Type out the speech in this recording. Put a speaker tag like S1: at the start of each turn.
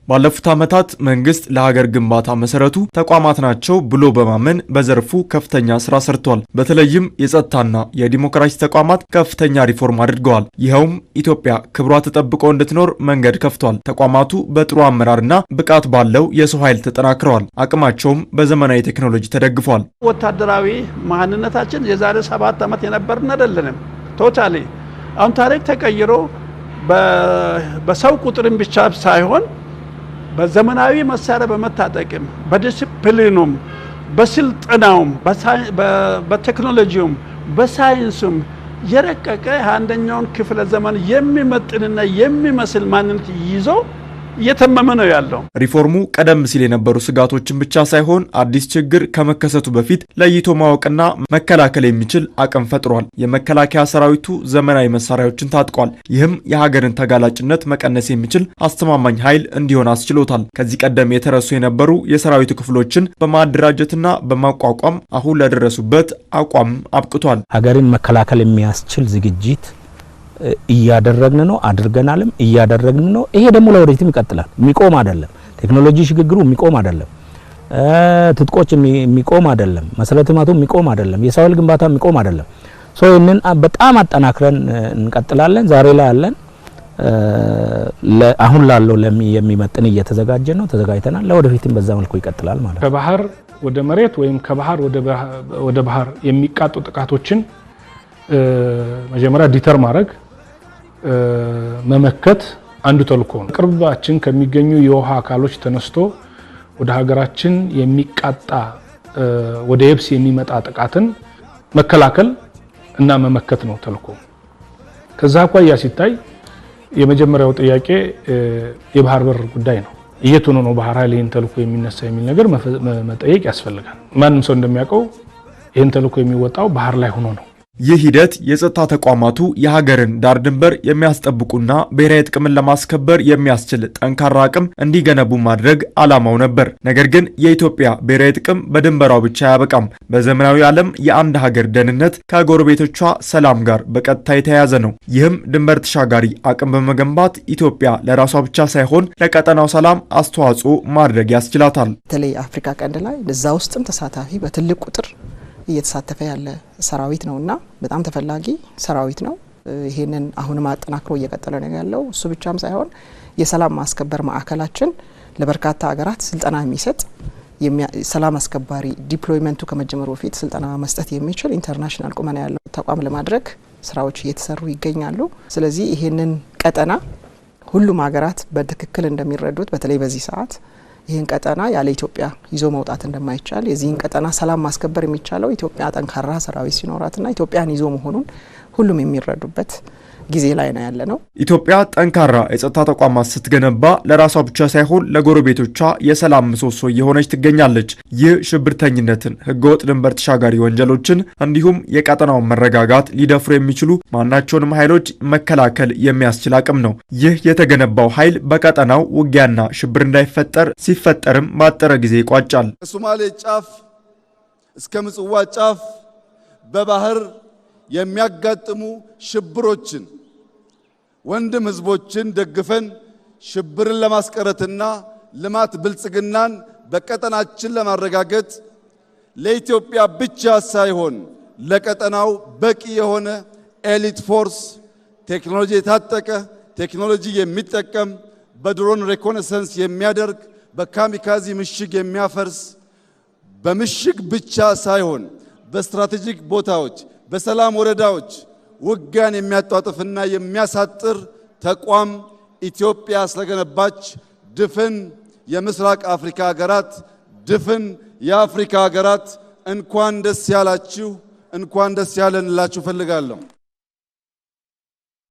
S1: ባለፉት ዓመታት መንግስት ለሀገር ግንባታ መሰረቱ ተቋማት ናቸው ብሎ በማመን በዘርፉ ከፍተኛ ስራ ሰርቷል። በተለይም የጸጥታና የዲሞክራሲ ተቋማት ከፍተኛ ሪፎርም አድርገዋል። ይኸውም ኢትዮጵያ ክብሯ ተጠብቆ እንድትኖር መንገድ ከፍቷል። ተቋማቱ በጥሩ አመራርና ብቃት ባለው የሰው ኃይል ተጠናክረዋል። አቅማቸውም በዘመናዊ ቴክኖሎጂ ተደግፏል።
S2: ወታደራዊ ማንነታችን የዛሬ 7 ዓመት የነበርን አይደለንም። ቶታሊ አሁን ታሪክ ተቀይሮ በሰው ቁጥርም ብቻ ሳይሆን በዘመናዊ መሳሪያ በመታጠቅም በዲሲፕሊኑም በስልጠናውም በቴክኖሎጂውም በሳይንሱም የረቀቀ አንደኛውን ክፍለ ዘመን የሚመጥንና የሚመስል ማንነት ይዞ እየተመመ ነው ያለው።
S1: ሪፎርሙ ቀደም ሲል የነበሩ ስጋቶችን ብቻ ሳይሆን አዲስ ችግር ከመከሰቱ በፊት ለይቶ ማወቅና መከላከል የሚችል አቅም ፈጥሯል። የመከላከያ ሰራዊቱ ዘመናዊ መሳሪያዎችን ታጥቋል። ይህም የሀገርን ተጋላጭነት መቀነስ የሚችል አስተማማኝ ኃይል እንዲሆን አስችሎታል። ከዚህ ቀደም የተረሱ የነበሩ የሰራዊቱ ክፍሎችን በማደራጀትና በማቋቋም አሁን ለደረሱበት አቋም አብቅቷል።
S3: ሀገርን መከላከል የሚያስችል ዝግጅት እያደረግን ነው፣ አድርገናልም እያደረግን ነው። ይሄ ደግሞ ለወደፊትም ይቀጥላል። የሚቆም አይደለም። ቴክኖሎጂ ሽግግሩ የሚቆም አይደለም። ትጥቆች የሚቆም አይደለም። መሰረተ ልማቱ የሚቆም አይደለም። የሰው ኃይል ግንባታ የሚቆም አይደለም። ይህንን በጣም አጠናክረን እንቀጥላለን። ዛሬ ላይ ያለን አሁን ላለው የሚመጥን እየተዘጋጀ ነው፣ ተዘጋጅተናል። ለወደፊትም በዛ መልኩ ይቀጥላል ማለት ነው።
S4: ከባህር ወደ መሬት ወይም ከባህር ወደ ባህር የሚቃጡ ጥቃቶችን መጀመሪያ ዲተር ማድረግ መመከት አንዱ ተልእኮ ነው። ቅርባችን ከሚገኙ የውሃ አካሎች ተነስቶ ወደ ሀገራችን የሚቃጣ ወደ የብስ የሚመጣ ጥቃትን መከላከል እና መመከት ነው ተልእኮ። ከዛ አኳያ ሲታይ የመጀመሪያው ጥያቄ የባህር በር ጉዳይ ነው። የት ሆኖ ነው ባህር ኃይል ይህን ተልእኮ የሚነሳ የሚል ነገር መጠየቅ ያስፈልጋል። ማንም ሰው እንደሚያውቀው ይህን ተልእኮ የሚወጣው ባህር ላይ ሆኖ ነው።
S1: ይህ ሂደት የጸጥታ ተቋማቱ የሀገርን ዳር ድንበር የሚያስጠብቁና ብሔራዊ ጥቅምን ለማስከበር የሚያስችል ጠንካራ አቅም እንዲገነቡ ማድረግ ዓላማው ነበር። ነገር ግን የኢትዮጵያ ብሔራዊ ጥቅም በድንበሯ ብቻ አያበቃም። በዘመናዊ ዓለም የአንድ ሀገር ደህንነት ከጎረቤቶቿ ሰላም ጋር በቀጥታ የተያያዘ ነው። ይህም ድንበር ተሻጋሪ አቅም በመገንባት ኢትዮጵያ ለራሷ ብቻ ሳይሆን ለቀጠናው ሰላም አስተዋጽኦ ማድረግ ያስችላታል።
S5: በተለይ አፍሪካ ቀንድ ላይ እዛ ውስጥም ተሳታፊ በትልቅ ቁጥር እየተሳተፈ ያለ ሰራዊት ነውና በጣም ተፈላጊ ሰራዊት ነው። ይሄንን አሁንም አጠናክሮ እየቀጠለ ነው ያለው። እሱ ብቻም ሳይሆን የሰላም ማስከበር ማዕከላችን ለበርካታ ሀገራት ስልጠና የሚሰጥ ሰላም አስከባሪ ዲፕሎይመንቱ ከመጀመሩ በፊት ስልጠና መስጠት የሚችል ኢንተርናሽናል ቁመና ያለው ተቋም ለማድረግ ስራዎች እየተሰሩ ይገኛሉ። ስለዚህ ይሄንን ቀጠና ሁሉም ሀገራት በትክክል እንደሚረዱት በተለይ በዚህ ሰዓት ይህን ቀጠና ያለ ኢትዮጵያ ይዞ መውጣት እንደማይቻል የዚህን ቀጠና ሰላም ማስከበር የሚቻለው ኢትዮጵያ ጠንካራ ሰራዊት ሲኖራትና ኢትዮጵያን ይዞ መሆኑን ሁሉም የሚረዱበት ጊዜ ላይ ነው ያለነው። ኢትዮጵያ ጠንካራ የጸጥታ ተቋማት ስትገነባ ለራሷ ብቻ ሳይሆን ለጎረቤቶቿ የሰላም ምሰሶ እየሆነች ትገኛለች። ይህ ሽብርተኝነትን፣ ህገወጥ ድንበር ተሻጋሪ ወንጀሎችን እንዲሁም የቀጠናውን መረጋጋት ሊደፍሩ የሚችሉ ማናቸውንም ኃይሎች መከላከል የሚያስችል አቅም ነው። ይህ የተገነባው ኃይል በቀጠናው ውጊያና ሽብር እንዳይፈጠር ሲፈጠርም ባጠረ ጊዜ ይቋጫል።
S6: ከሶማሌ ጫፍ እስከ ምጽዋ ጫፍ በባህር የሚያጋጥሙ ሽብሮችን ወንድም ህዝቦችን ደግፈን ሽብርን ለማስቀረትና ልማት ብልጽግናን በቀጠናችን ለማረጋገጥ ለኢትዮጵያ ብቻ ሳይሆን ለቀጠናው በቂ የሆነ ኤሊት ፎርስ ቴክኖሎጂ የታጠቀ ቴክኖሎጂ የሚጠቀም በድሮን ሪኮነሰንስ የሚያደርግ በካሚካዚ ምሽግ የሚያፈርስ በምሽግ ብቻ ሳይሆን በስትራቴጂክ ቦታዎች በሰላም ወረዳዎች ውጊያን የሚያጣጥፍና የሚያሳጥር ተቋም ኢትዮጵያ ስለገነባች ድፍን የምስራቅ አፍሪካ ሀገራት ድፍን የአፍሪካ ሀገራት እንኳን ደስ ያላችሁ እንኳን ደስ ያለን ላችሁ ፈልጋለሁ።